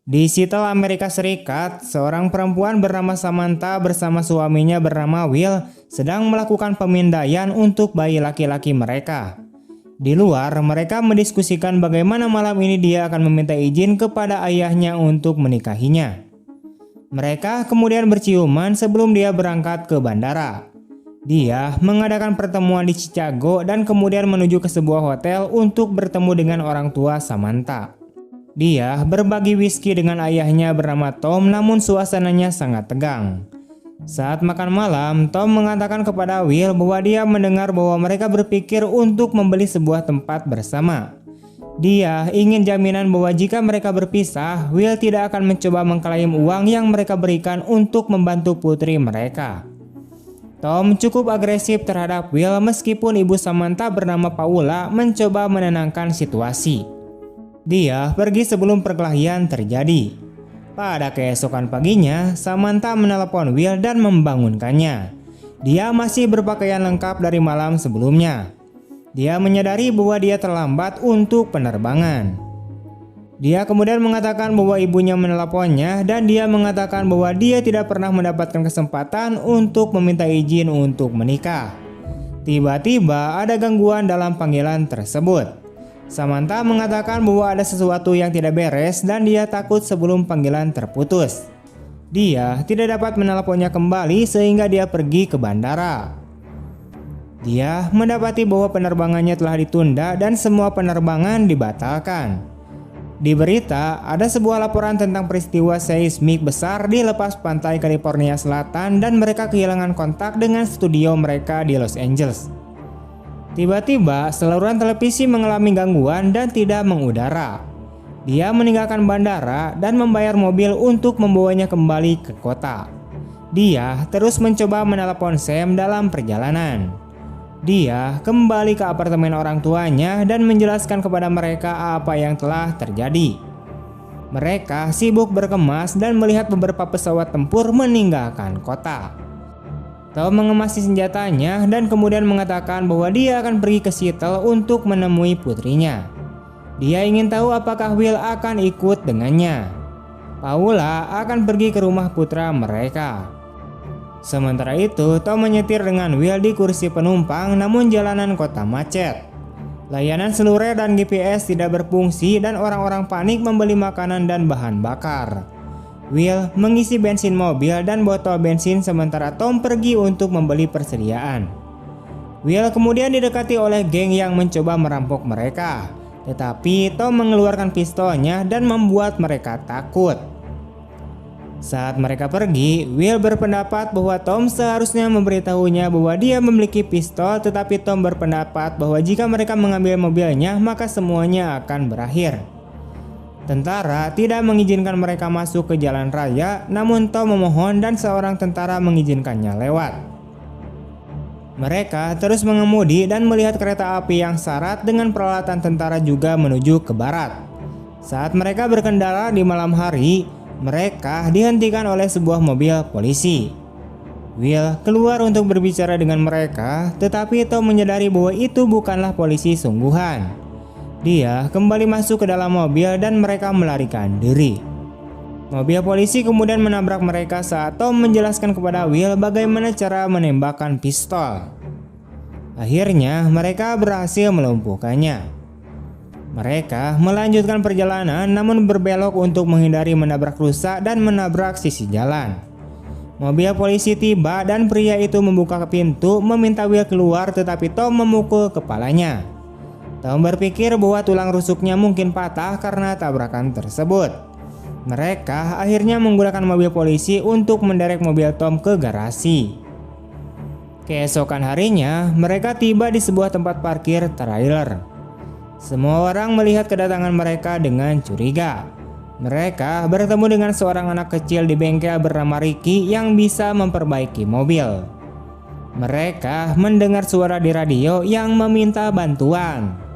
Di Seattle, Amerika Serikat, seorang perempuan bernama Samantha bersama suaminya bernama Will sedang melakukan pemindaian untuk bayi laki-laki mereka. Di luar, mereka mendiskusikan bagaimana malam ini dia akan meminta izin kepada ayahnya untuk menikahinya. Mereka kemudian berciuman sebelum dia berangkat ke bandara. Dia mengadakan pertemuan di Chicago dan kemudian menuju ke sebuah hotel untuk bertemu dengan orang tua Samantha. Dia berbagi whisky dengan ayahnya bernama Tom, namun suasananya sangat tegang. Saat makan malam, Tom mengatakan kepada Will bahwa dia mendengar bahwa mereka berpikir untuk membeli sebuah tempat bersama. Dia ingin jaminan bahwa jika mereka berpisah, Will tidak akan mencoba mengklaim uang yang mereka berikan untuk membantu putri mereka. Tom cukup agresif terhadap Will meskipun ibu Samantha bernama Paula mencoba menenangkan situasi. Dia pergi sebelum perkelahian terjadi. Pada keesokan paginya, Samantha menelepon Will dan membangunkannya. Dia masih berpakaian lengkap dari malam sebelumnya. Dia menyadari bahwa dia terlambat untuk penerbangan. Dia kemudian mengatakan bahwa ibunya meneleponnya dan dia mengatakan bahwa dia tidak pernah mendapatkan kesempatan untuk meminta izin untuk menikah. Tiba-tiba ada gangguan dalam panggilan tersebut. Samantha mengatakan bahwa ada sesuatu yang tidak beres dan dia takut sebelum panggilan terputus. Dia tidak dapat meneleponnya kembali sehingga dia pergi ke bandara. Dia mendapati bahwa penerbangannya telah ditunda dan semua penerbangan dibatalkan. Di berita, ada sebuah laporan tentang peristiwa seismik besar di lepas pantai California Selatan dan mereka kehilangan kontak dengan studio mereka di Los Angeles. Tiba-tiba, saluran televisi mengalami gangguan dan tidak mengudara. Dia meninggalkan bandara dan membayar mobil untuk membawanya kembali ke kota. Dia terus mencoba menelepon Sam dalam perjalanan. Dia kembali ke apartemen orang tuanya dan menjelaskan kepada mereka apa yang telah terjadi. Mereka sibuk berkemas dan melihat beberapa pesawat tempur meninggalkan kota. Tom mengemasi senjatanya dan kemudian mengatakan bahwa dia akan pergi ke Seattle untuk menemui putrinya. Dia ingin tahu apakah Will akan ikut dengannya. Paula akan pergi ke rumah putra mereka. Sementara itu, Tom menyetir dengan Will di kursi penumpang, namun jalanan kota macet. Layanan seluler dan GPS tidak berfungsi dan orang-orang panik membeli makanan dan bahan bakar. Will mengisi bensin mobil dan botol bensin sementara Tom pergi untuk membeli persediaan. Will kemudian didekati oleh geng yang mencoba merampok mereka, tetapi Tom mengeluarkan pistolnya dan membuat mereka takut. Saat mereka pergi, Will berpendapat bahwa Tom seharusnya memberitahunya bahwa dia memiliki pistol, tetapi Tom berpendapat bahwa jika mereka mengambil mobilnya maka semuanya akan berakhir. Tentara tidak mengizinkan mereka masuk ke jalan raya, namun Tom memohon dan seorang tentara mengizinkannya lewat. Mereka terus mengemudi dan melihat kereta api yang syarat dengan peralatan tentara juga menuju ke barat. Saat mereka berkendara di malam hari, mereka dihentikan oleh sebuah mobil polisi. Will keluar untuk berbicara dengan mereka, tetapi Tom menyadari bahwa itu bukanlah polisi sungguhan. Dia kembali masuk ke dalam mobil dan mereka melarikan diri. Mobil polisi kemudian menabrak mereka saat Tom menjelaskan kepada Will bagaimana cara menembakkan pistol. Akhirnya mereka berhasil melumpuhkannya. Mereka melanjutkan perjalanan namun berbelok untuk menghindari menabrak rusa dan menabrak sisi jalan. Mobil polisi tiba dan pria itu membuka pintu meminta Will keluar, tetapi Tom memukul kepalanya. Tom berpikir bahwa tulang rusuknya mungkin patah karena tabrakan tersebut. Mereka akhirnya menggunakan mobil polisi untuk menderek mobil Tom ke garasi. Keesokan harinya, mereka tiba di sebuah tempat parkir trailer. Semua orang melihat kedatangan mereka dengan curiga. Mereka bertemu dengan seorang anak kecil di bengkel bernama Ricky yang bisa memperbaiki mobil. Mereka mendengar suara di radio yang meminta bantuan.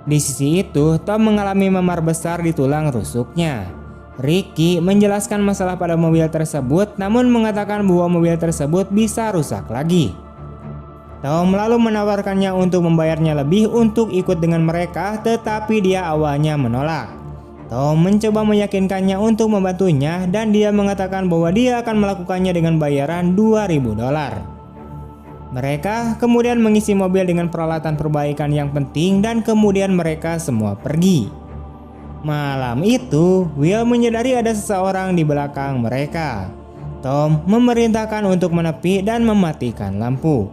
Di sisi itu, Tom mengalami memar besar di tulang rusuknya. Ricky menjelaskan masalah pada mobil tersebut, namun mengatakan bahwa mobil tersebut bisa rusak lagi. Tom lalu menawarkannya untuk membayarnya lebih untuk ikut dengan mereka, tetapi dia awalnya menolak. Tom mencoba meyakinkannya untuk membantunya dan dia mengatakan bahwa dia akan melakukannya dengan bayaran $2.000. Mereka kemudian mengisi mobil dengan peralatan perbaikan yang penting dan kemudian mereka semua pergi. Malam itu, Will menyadari ada seseorang di belakang mereka. Tom memerintahkan untuk menepi dan mematikan lampu.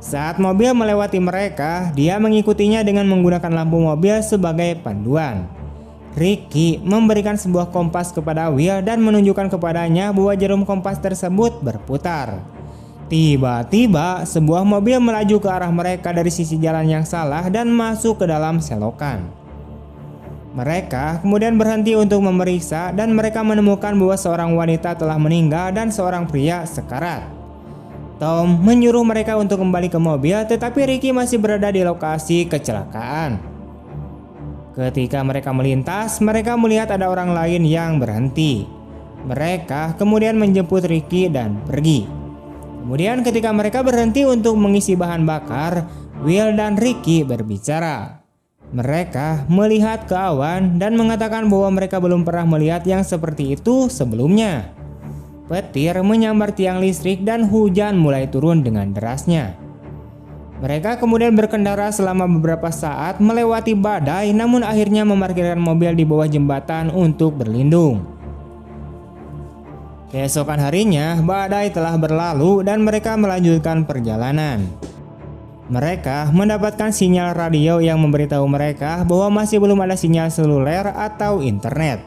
Saat mobil melewati mereka, dia mengikutinya dengan menggunakan lampu mobil sebagai panduan. Ricky memberikan sebuah kompas kepada Will dan menunjukkan kepadanya bahwa jarum kompas tersebut berputar. Tiba-tiba sebuah mobil melaju ke arah mereka dari sisi jalan yang salah dan masuk ke dalam selokan. Mereka kemudian berhenti untuk memeriksa dan mereka menemukan bahwa seorang wanita telah meninggal dan seorang pria sekarat. Tom menyuruh mereka untuk kembali ke mobil, tetapi Ricky masih berada di lokasi kecelakaan. Ketika mereka melintas, mereka melihat ada orang lain yang berhenti. Mereka kemudian menjemput Ricky dan pergi. Kemudian ketika mereka berhenti untuk mengisi bahan bakar, Will dan Ricky berbicara. Mereka melihat ke awan dan mengatakan bahwa mereka belum pernah melihat yang seperti itu sebelumnya. Petir menyambar tiang listrik dan hujan mulai turun dengan derasnya. Mereka kemudian berkendara selama beberapa saat melewati badai, namun akhirnya memarkirkan mobil di bawah jembatan untuk berlindung. Keesokan harinya, badai telah berlalu dan mereka melanjutkan perjalanan. Mereka mendapatkan sinyal radio yang memberitahu mereka bahwa masih belum ada sinyal seluler atau internet.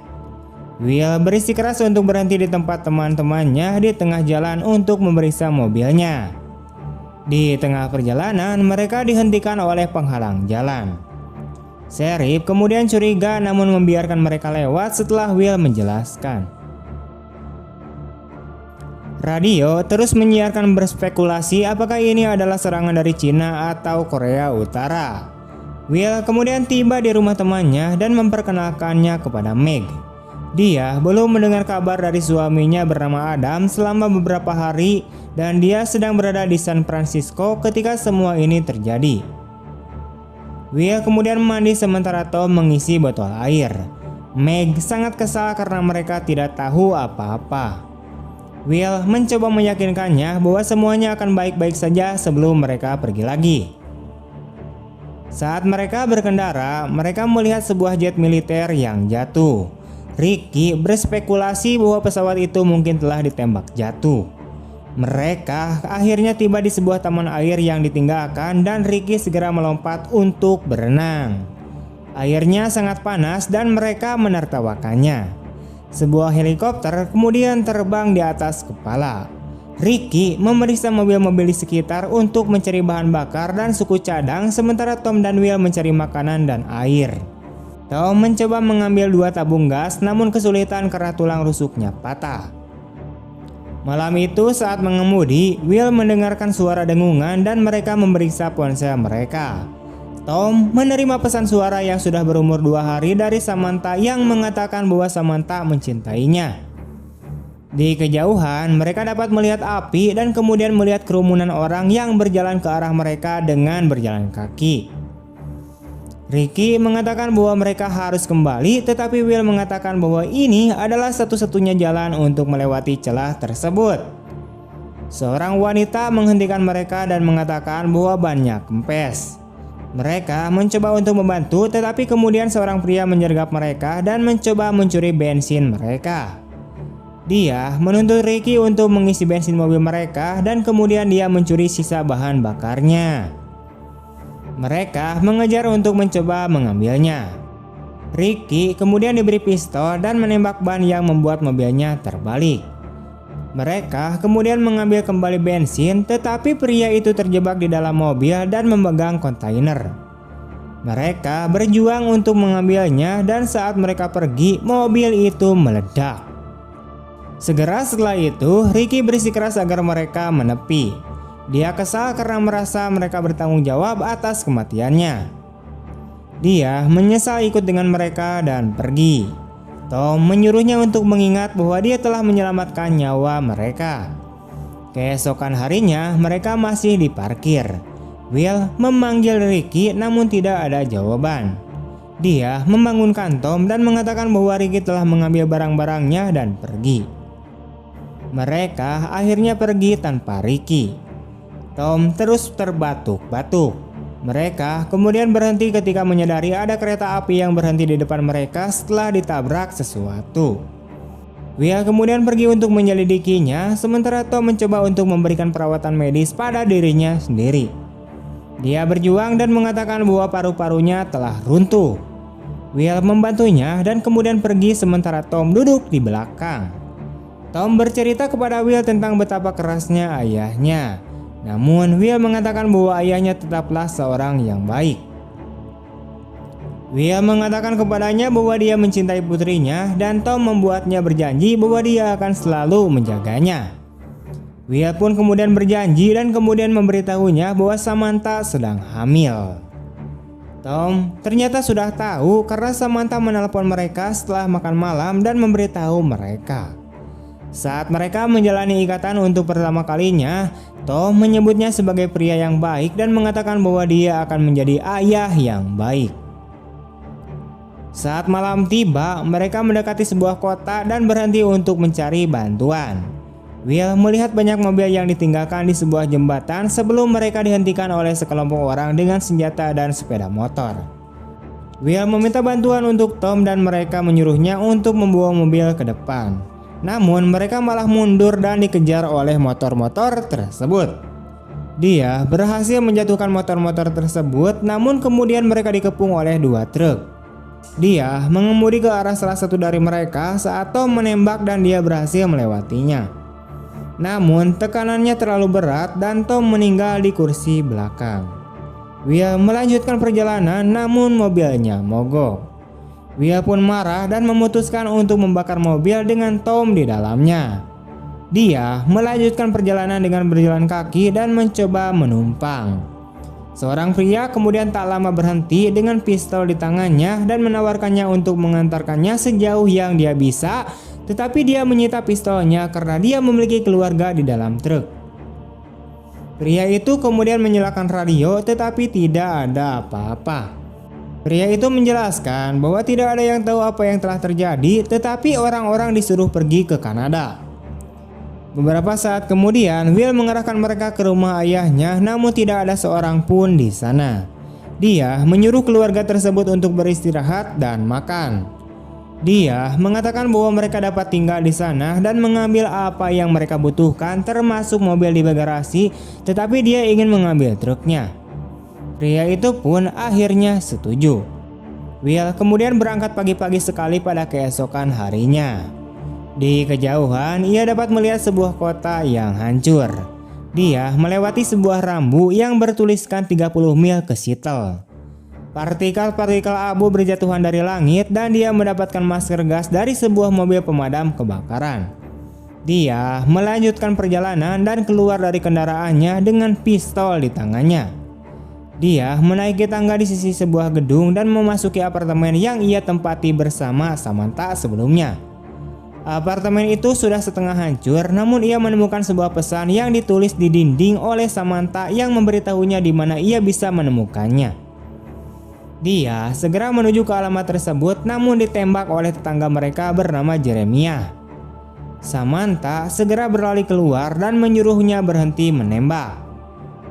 Will bersikeras untuk berhenti di tempat teman-temannya di tengah jalan untuk memeriksa mobilnya. Di tengah perjalanan, mereka dihentikan oleh penghalang jalan. Sheriff kemudian curiga namun membiarkan mereka lewat setelah Will menjelaskan. Radio terus menyiarkan berspekulasi apakah ini adalah serangan dari Cina atau Korea Utara. Will kemudian tiba di rumah temannya dan memperkenalkannya kepada Meg. Dia belum mendengar kabar dari suaminya bernama Adam selama beberapa hari dan dia sedang berada di San Francisco ketika semua ini terjadi. Will kemudian mandi sementara Tom mengisi botol air. Meg sangat kesal karena mereka tidak tahu apa-apa. Will mencoba meyakinkannya bahwa semuanya akan baik-baik saja sebelum mereka pergi lagi. Saat mereka berkendara, mereka melihat sebuah jet militer yang jatuh. Ricky berspekulasi bahwa pesawat itu mungkin telah ditembak jatuh. Mereka akhirnya tiba di sebuah taman air yang ditinggalkan dan Ricky segera melompat untuk berenang. Airnya sangat panas dan mereka menertawakannya. Sebuah helikopter kemudian terbang di atas kepala. Ricky memeriksa mobil-mobil di sekitar untuk mencari bahan bakar dan suku cadang, sementara Tom dan Will mencari makanan dan air. Tom mencoba mengambil 2 tabung gas namun kesulitan karena tulang rusuknya patah. Malam itu saat mengemudi, Will mendengarkan suara dengungan dan mereka memeriksa ponsel mereka. Tom menerima pesan suara yang sudah berumur 2 hari dari Samantha yang mengatakan bahwa Samantha mencintainya. Di kejauhan, mereka dapat melihat api dan kemudian melihat kerumunan orang yang berjalan ke arah mereka dengan berjalan kaki. Ricky mengatakan bahwa mereka harus kembali, tetapi Will mengatakan bahwa ini adalah satu-satunya jalan untuk melewati celah tersebut. Seorang wanita menghentikan mereka dan mengatakan bahwa bannya kempes. Mereka mencoba untuk membantu, tetapi kemudian seorang pria menyergap mereka dan mencoba mencuri bensin mereka. Dia menuntut Ricky untuk mengisi bensin mobil mereka dan kemudian dia mencuri sisa bahan bakarnya. Mereka mengejar untuk mencoba mengambilnya. Ricky kemudian diberi pistol dan menembak ban yang membuat mobilnya terbalik. Mereka kemudian mengambil kembali bensin, tetapi pria itu terjebak di dalam mobil dan memegang kontainer. Mereka berjuang untuk mengambilnya dan saat mereka pergi, mobil itu meledak. Segera setelah itu, Ricky bersikeras agar mereka menepi. Dia kesal karena merasa mereka bertanggung jawab atas kematiannya. Dia menyesal ikut dengan mereka dan pergi. Tom menyuruhnya untuk mengingat bahwa dia telah menyelamatkan nyawa mereka. Keesokan harinya mereka masih diparkir. Will memanggil Ricky namun tidak ada jawaban. Dia membangunkan Tom dan mengatakan bahwa Ricky telah mengambil barang-barangnya dan pergi. Mereka akhirnya pergi tanpa Ricky. Tom terus terbatuk-batuk. Mereka kemudian berhenti ketika menyadari ada kereta api yang berhenti di depan mereka setelah ditabrak sesuatu. Will kemudian pergi untuk menyelidikinya, sementara Tom mencoba untuk memberikan perawatan medis pada dirinya sendiri. Dia berjuang dan mengatakan bahwa paru-parunya telah runtuh. Will membantunya dan kemudian pergi sementara Tom duduk di belakang. Tom bercerita kepada Will tentang betapa kerasnya ayahnya. Namun Will mengatakan bahwa ayahnya tetaplah seorang yang baik. Will mengatakan kepadanya bahwa dia mencintai putrinya dan Tom membuatnya berjanji bahwa dia akan selalu menjaganya. Will pun kemudian berjanji dan kemudian memberitahunya bahwa Samantha sedang hamil. Tom ternyata sudah tahu karena Samantha menelpon mereka setelah makan malam dan memberitahu mereka. Saat mereka menjalani ikatan untuk pertama kalinya, Tom menyebutnya sebagai pria yang baik dan mengatakan bahwa dia akan menjadi ayah yang baik. Saat malam tiba, mereka mendekati sebuah kota dan berhenti untuk mencari bantuan. Will melihat banyak mobil yang ditinggalkan di sebuah jembatan sebelum mereka dihentikan oleh sekelompok orang dengan senjata dan sepeda motor. Will meminta bantuan untuk Tom dan mereka menyuruhnya untuk membawa mobil ke depan. Namun mereka malah mundur dan dikejar oleh motor-motor tersebut. Dia berhasil menjatuhkan motor-motor tersebut, namun kemudian mereka dikepung oleh 2 truk. Dia mengemudi ke arah salah satu dari mereka saat Tom menembak dan dia berhasil melewatinya. Namun tekanannya terlalu berat dan Tom meninggal di kursi belakang. Will melanjutkan perjalanan namun mobilnya mogok. Will pun marah dan memutuskan untuk membakar mobil dengan Tom di dalamnya. Dia melanjutkan perjalanan dengan berjalan kaki dan mencoba menumpang. Seorang pria kemudian tak lama berhenti dengan pistol di tangannya dan menawarkannya untuk mengantarkannya sejauh yang dia bisa, tetapi dia menyita pistolnya karena dia memiliki keluarga di dalam truk. Pria itu kemudian menyalakan radio tetapi tidak ada apa-apa. Pria itu menjelaskan bahwa tidak ada yang tahu apa yang telah terjadi, tetapi orang-orang disuruh pergi ke Kanada. Beberapa saat kemudian, Will mengarahkan mereka ke rumah ayahnya, namun tidak ada seorang pun di sana. Dia menyuruh keluarga tersebut untuk beristirahat dan makan. Dia mengatakan bahwa mereka dapat tinggal di sana dan mengambil apa yang mereka butuhkan, termasuk mobil di bagasi, tetapi dia ingin mengambil truknya. Pria itu pun akhirnya setuju. Will kemudian berangkat pagi-pagi sekali pada keesokan harinya. Di kejauhan, ia dapat melihat sebuah kota yang hancur. Dia melewati sebuah rambu yang bertuliskan 30 mil ke Seattle. Partikel-partikel abu berjatuhan dari langit dan dia mendapatkan masker gas dari sebuah mobil pemadam kebakaran. Dia melanjutkan perjalanan dan keluar dari kendaraannya dengan pistol di tangannya. Dia menaiki tangga di sisi sebuah gedung dan memasuki apartemen yang ia tempati bersama Samantha sebelumnya. Apartemen itu sudah setengah hancur, namun ia menemukan sebuah pesan yang ditulis di dinding oleh Samantha yang memberitahunya di mana ia bisa menemukannya. Dia segera menuju ke alamat tersebut, namun ditembak oleh tetangga mereka bernama Jeremiah. Samantha segera berlari keluar dan menyuruhnya berhenti menembak.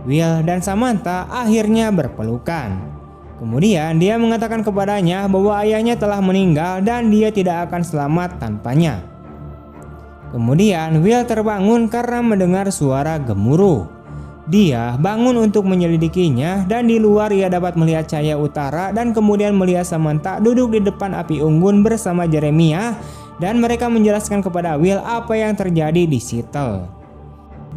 Will dan Samantha akhirnya berpelukan. Kemudian dia mengatakan kepadanya bahwa ayahnya telah meninggal dan dia tidak akan selamat tanpanya. Kemudian Will terbangun karena mendengar suara gemuruh. Dia bangun untuk menyelidikinya dan di luar ia dapat melihat cahaya utara dan kemudian melihat Samantha duduk di depan api unggun bersama Jeremiah dan mereka menjelaskan kepada Will apa yang terjadi di Seattle.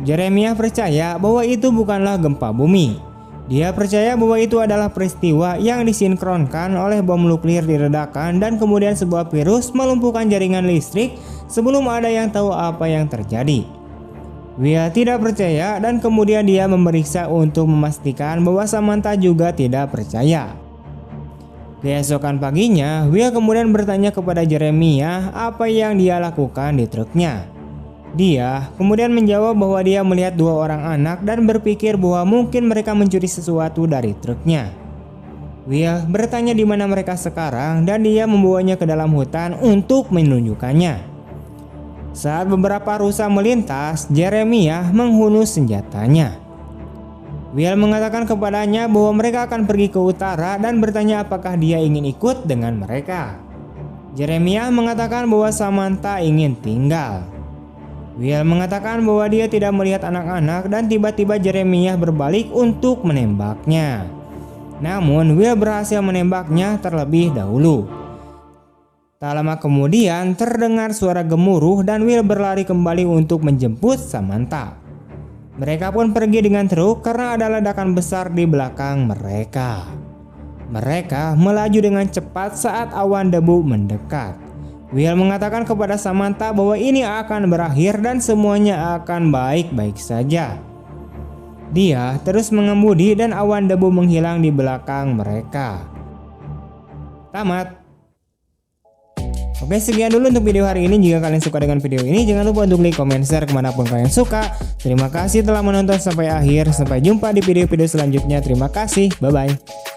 Jeremiah percaya bahwa itu bukanlah gempa bumi. Dia percaya bahwa itu adalah peristiwa yang disinkronkan oleh bom nuklir diledakkan dan kemudian sebuah virus melumpuhkan jaringan listrik sebelum ada yang tahu apa yang terjadi. Will tidak percaya dan kemudian dia memeriksa untuk memastikan bahwa Samantha juga tidak percaya. Keesokan paginya, Will kemudian bertanya kepada Jeremiah apa yang dia lakukan di truknya. Dia kemudian menjawab bahwa dia melihat 2 orang anak dan berpikir bahwa mungkin mereka mencuri sesuatu dari truknya. Will bertanya di mana mereka sekarang dan dia membawanya ke dalam hutan untuk menunjukkannya. Saat beberapa rusa melintas, Jeremiah menghunus senjatanya. Will mengatakan kepadanya bahwa mereka akan pergi ke utara dan bertanya apakah dia ingin ikut dengan mereka. Jeremiah mengatakan bahwa Samantha ingin tinggal. Will mengatakan bahwa dia tidak melihat anak-anak dan tiba-tiba Jeremiah berbalik untuk menembaknya. Namun Will berhasil menembaknya terlebih dahulu. Tak lama kemudian terdengar suara gemuruh dan Will berlari kembali untuk menjemput Samantha. Mereka pun pergi dengan truk karena ada ledakan besar di belakang mereka. Mereka melaju dengan cepat saat awan debu mendekat. Will mengatakan kepada Samantha bahwa ini akan berakhir dan semuanya akan baik-baik saja. Dia terus mengemudi dan awan debu menghilang di belakang mereka. Tamat. Oke, sekian dulu untuk video hari ini. Jika kalian suka dengan video ini, jangan lupa untuk like, comment, share kemanapun kalian suka. Terima kasih telah menonton sampai akhir. Sampai jumpa di video-video selanjutnya. Terima kasih. Bye-bye.